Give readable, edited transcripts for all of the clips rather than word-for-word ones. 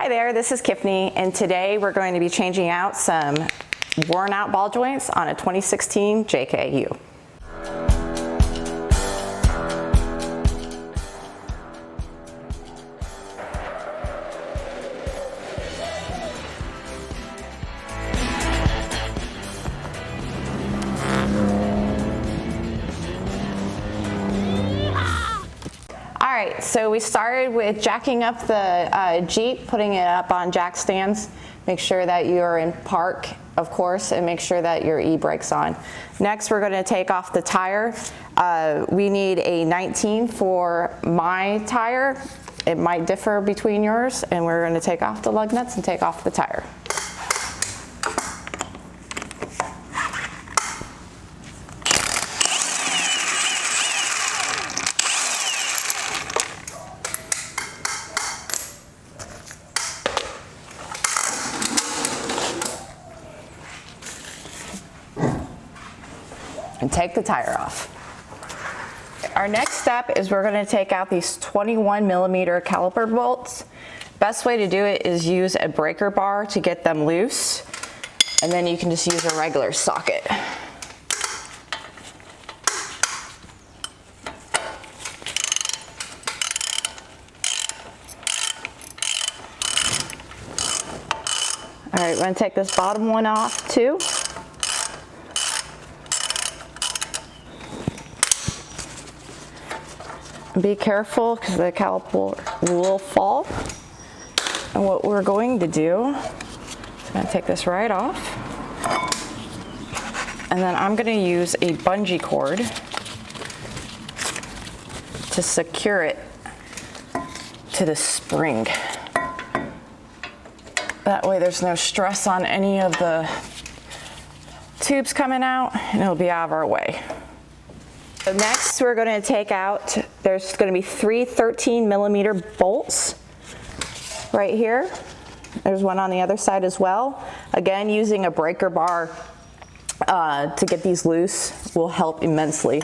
Hi there, this is Kiffany, and today we're going to be changing out some worn out ball joints on a 2016 JKUR. Alright, so we started with jacking up the Jeep, putting it up on jack stands. Make sure that you're in park, of course, and make sure that your e-brake's on. Next, we're going to take off the tire. We need a 19 for my tire. It might differ between yours, and we're going to take off the lug nuts and take off the tire. And take the tire off. Our next step is we're going to take out these 21mm caliper bolts. Best way to do it is use a breaker bar to get them loose, and then you can just use a regular socket. All right, we're going to take this bottom one off too. Be careful because the caliper will fall. And what we're going to do, I'm going to take this right off. And then I'm going to use a bungee cord to secure it to the spring. That way there's no stress on any of the tubes coming out, and it'll be out of our way. So next we're going to take out, there's going to be three 13mm bolts right here. There's one on the other side as well. Again, using a breaker bar to get these loose will help immensely.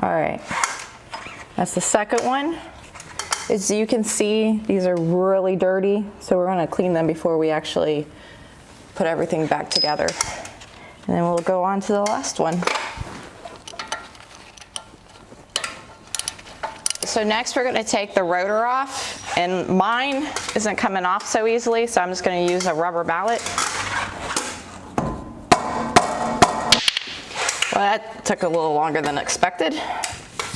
All right, that's the second one. As you can see, these are really dirty, so we're going to clean them before we actually put everything back together. And then we'll go on to the last one. So next we're going to take the rotor off, and mine isn't coming off so easily, so I'm just going to use a rubber mallet. Well, that took a little longer than expected,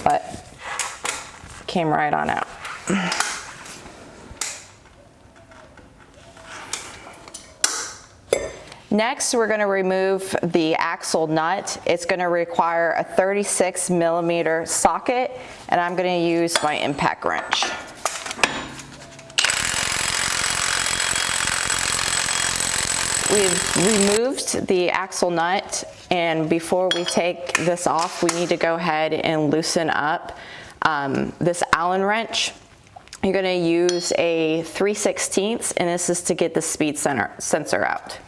but came right on out. Next, we're going to remove the axle nut. It's going to require a 36mm socket, and I'm going to use my impact wrench. We've removed the axle nut, and before we take this off, we need to go ahead and loosen up this Allen wrench. You're going to use a 3/16, and this is to get the speed sensor out.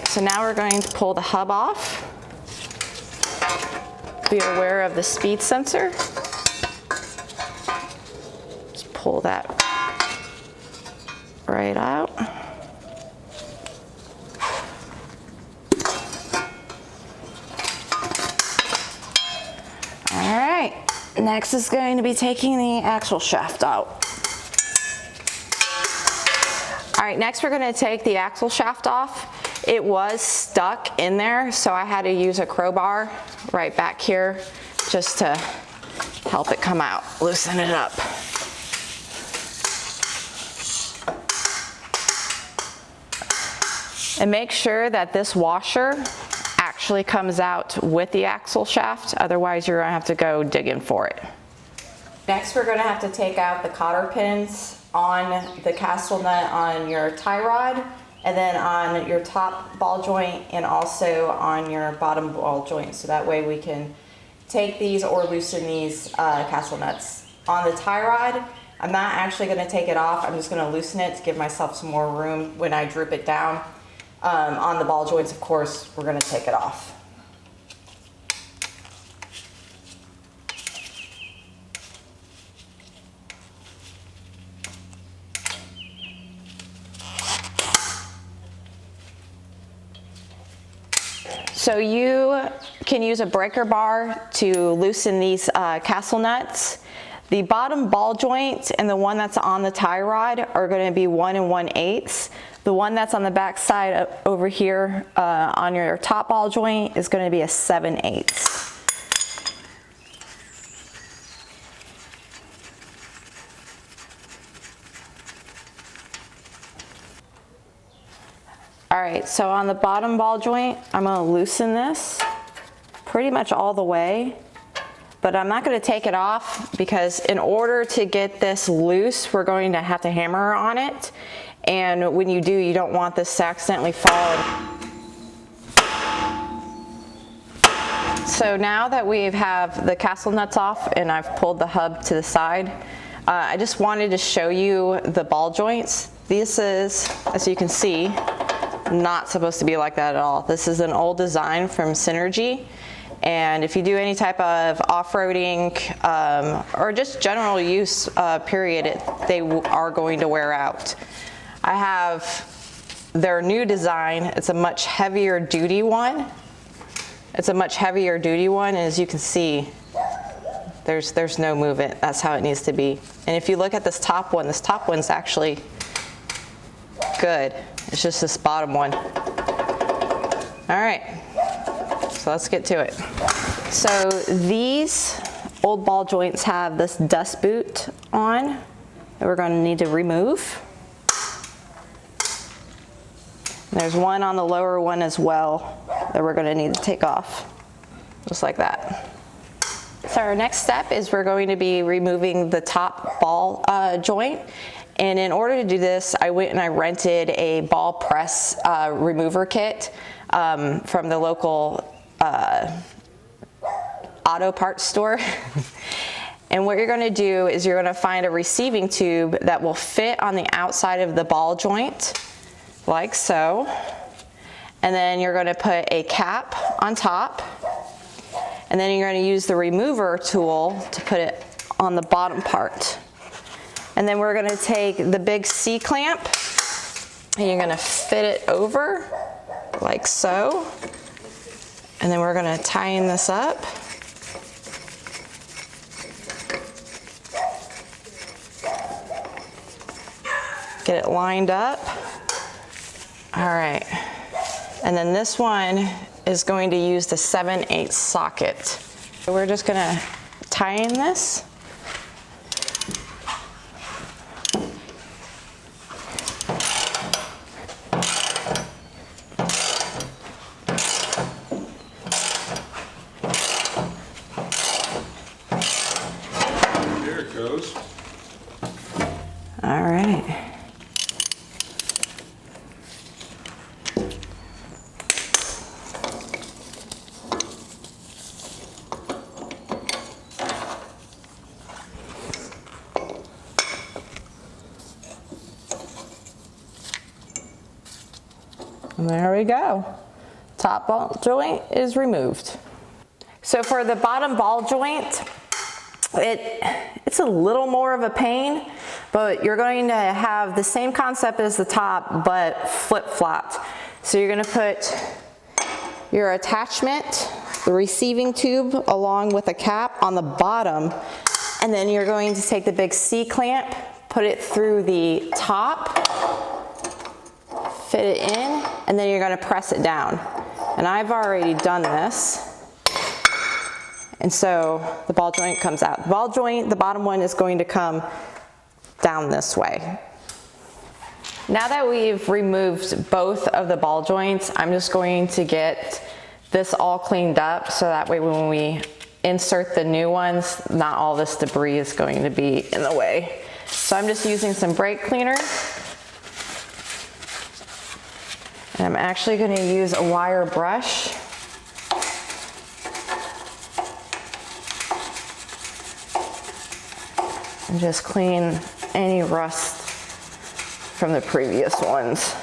So now we're going to pull the hub off. Be aware of the speed sensor. Just pull that right out. Next is going to be taking the axle shaft out. All right, next we're going to take the axle shaft off. It was stuck in there, so I had to use a crowbar right back here just to help it come out, loosen it up. And make sure that this washer actually comes out with the axle shaft, otherwise you're going to have to go digging for it. Next we're going to have to take out the cotter pins on the castle nut on your tie rod, and then on your top ball joint, and also on your bottom ball joint, so that way we can take these or loosen these castle nuts. On the tie rod, I'm not actually going to take it off. I'm just going to loosen it to give myself some more room when I droop it down. On the ball joints, of course, we're going to take it off. So you can use a breaker bar to loosen these castle nuts. The bottom ball joint and the one that's on the tie rod are going to be 1 1/8. The one that's on the back side over here on your top ball joint is going to be a 7/8. All right, so on the bottom ball joint, I'm going to loosen this pretty much all the way, but I'm not going to take it off because in order to get this loose, we're going to have to hammer on it. And when you do, you don't want this to accidentally fall. So now that we have the castle nuts off and I've pulled the hub to the side, I just wanted to show you the ball joints. This is, as you can see, not supposed to be like that at all. This is an old design from Synergy, and if you do any type of off-roading or just general use period, they are going to wear out. I have their new design. It's a much heavier duty one. And as you can see, there's no movement. That's how it needs to be. And if you look at this top one's actually good. It's just this bottom one. All right, so let's get to it. So these old ball joints have this dust boot on that we're going to need to remove. There's one on the lower one as well that we're going to need to take off, just like that. So our next step is we're going to be removing the top ball joint. And in order to do this, I went and I rented a ball press remover kit from the local auto parts store. And what you're going to do is you're going to find a receiving tube that will fit on the outside of the ball joint, like so. And then you're going to put a cap on top. And then you're going to use the remover tool to put it on the bottom part. And then we're going to take the big C-clamp and you're going to fit it over like so. And then we're going to tighten this up. Get it lined up. All right. And then this one is going to use the 7/8 socket. So we're just going to tighten this. All right. And there we go. Top ball joint is removed. So for the bottom ball joint, it's a little more of a pain, but you're going to have the same concept as the top, but flip-flopped. So you're going to put your attachment, the receiving tube, along with a cap on the bottom, and then you're going to take the big C-clamp, put it through the top, fit it in, and then you're going to press it down. And I've already done this. And so the ball joint comes out. The ball joint, the bottom one, is going to come down this way. Now that we've removed both of the ball joints, I'm just going to get this all cleaned up so that way when we insert the new ones, not all this debris is going to be in the way. So I'm just using some brake cleaner. And I'm actually going to use a wire brush. and just clean any rust from the previous ones.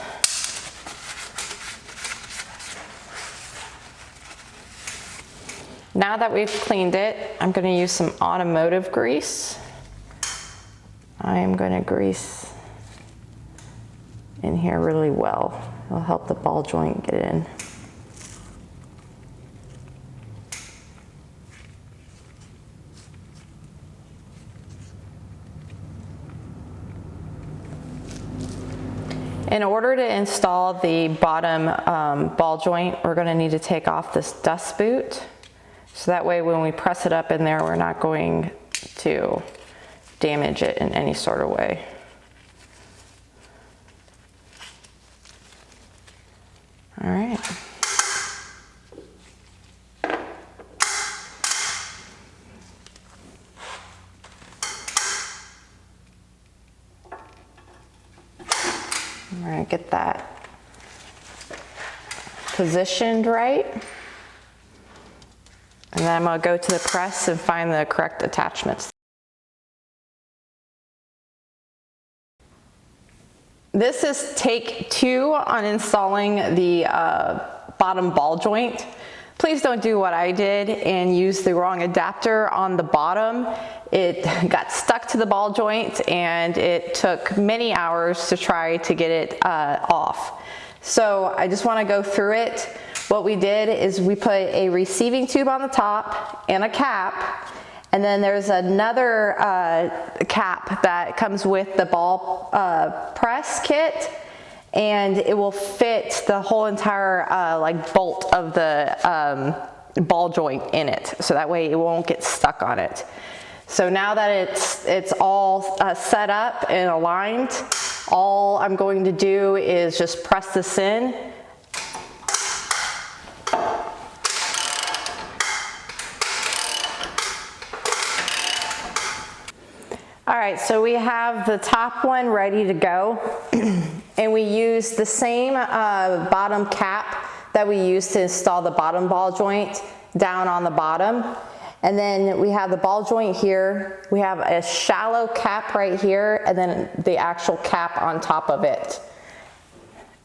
Now that we've cleaned it, I'm going to use some automotive grease. I am going to grease in here really well. It'll help the ball joint get in. In order to install the bottom ball joint, we're going to need to take off this dust boot. So that way when we press it up in there, we're not going to damage it in any sort of way. All right. All right, get that positioned right. And then I'm going to go to the press and find the correct attachments. This is take 2 on installing the bottom ball joint. Please don't do what I did and use the wrong adapter on the bottom. It got stuck to the ball joint and it took many hours to try to get it off. So I just want to go through it. What we did is we put a receiving tube on the top and a cap, and then there's another cap that comes with the ball press kit, and it will fit the whole entire like bolt of the ball joint in it, so that way it won't get stuck on it. So now that it's all set up and aligned, all I'm going to do is just press this in. All right, so we have the top one ready to go, and we use the same bottom cap that we used to install the bottom ball joint down on the bottom. And then we have the ball joint here. We have a shallow cap right here, and then the actual cap on top of it.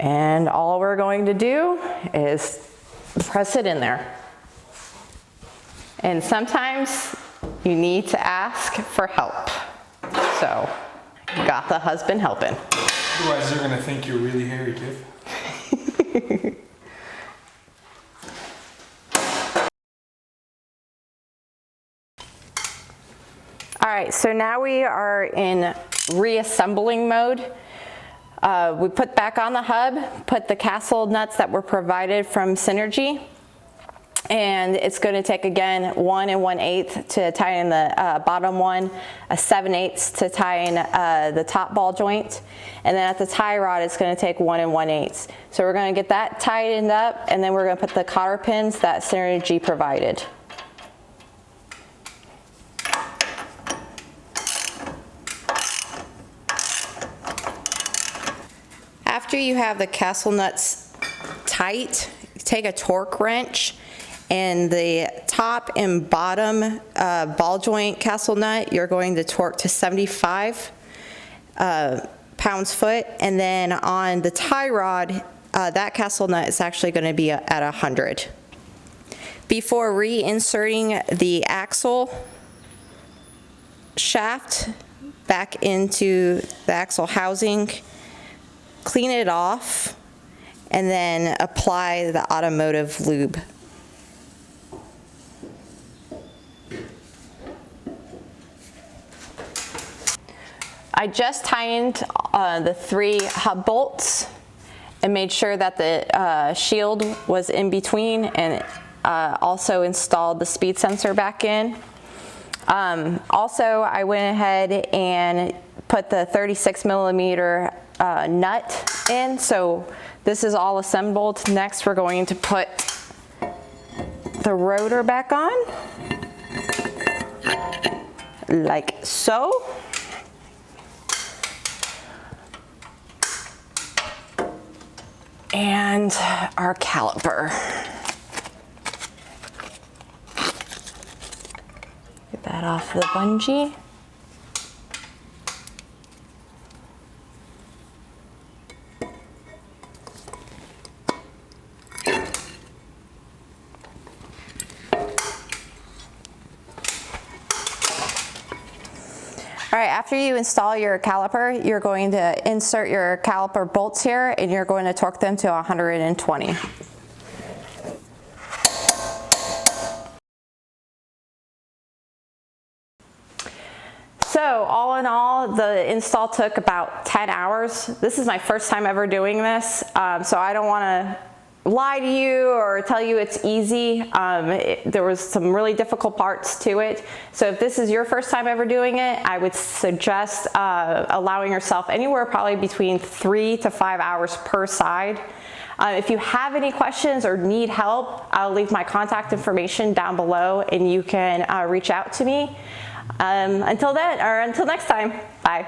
And all we're going to do is press it in there. And sometimes you need to ask for help. So, got the husband helping. Otherwise they're gonna think you're really hairy, Kiff. All right, so now we are in reassembling mode. We put back on the hub, put the castle nuts that were provided from Synergy, and it's going to take again 1 1/8 to tie in the bottom one, a 7/8 to tie in the top ball joint, and then at the tie rod it's going to take 1 1/8. So we're going to get that tightened up, and then we're going to put the cotter pins that Synergy provided. After you have the castle nuts tight, take a torque wrench, and the top and bottom ball joint castle nut, you're going to torque to 75 pounds-foot, and then on the tie rod, that castle nut is actually going to be at 100. Before reinserting the axle shaft back into the axle housing, clean it off, and then apply the automotive lube. I just tightened the 3 hub bolts and made sure that the shield was in between, and also installed the speed sensor back in. Also, I went ahead and put the 36mm nut in, so this is all assembled. Next, we're going to put the rotor back on, like so. And our caliper. Get that off the bungee. right, after you install your caliper, you're going to insert your caliper bolts here and you're going to torque them to 120. So all in all, the install took about 10 hours. This is my first time ever doing this, so I don't want to lie to you or tell you it's easy. There was some really difficult parts to it. So if this is your first time ever doing it, I would suggest allowing yourself anywhere probably between 3 to 5 hours per side. If you have any questions or need help, I'll leave my contact information down below and you can reach out to me. Until then, or until next time, bye.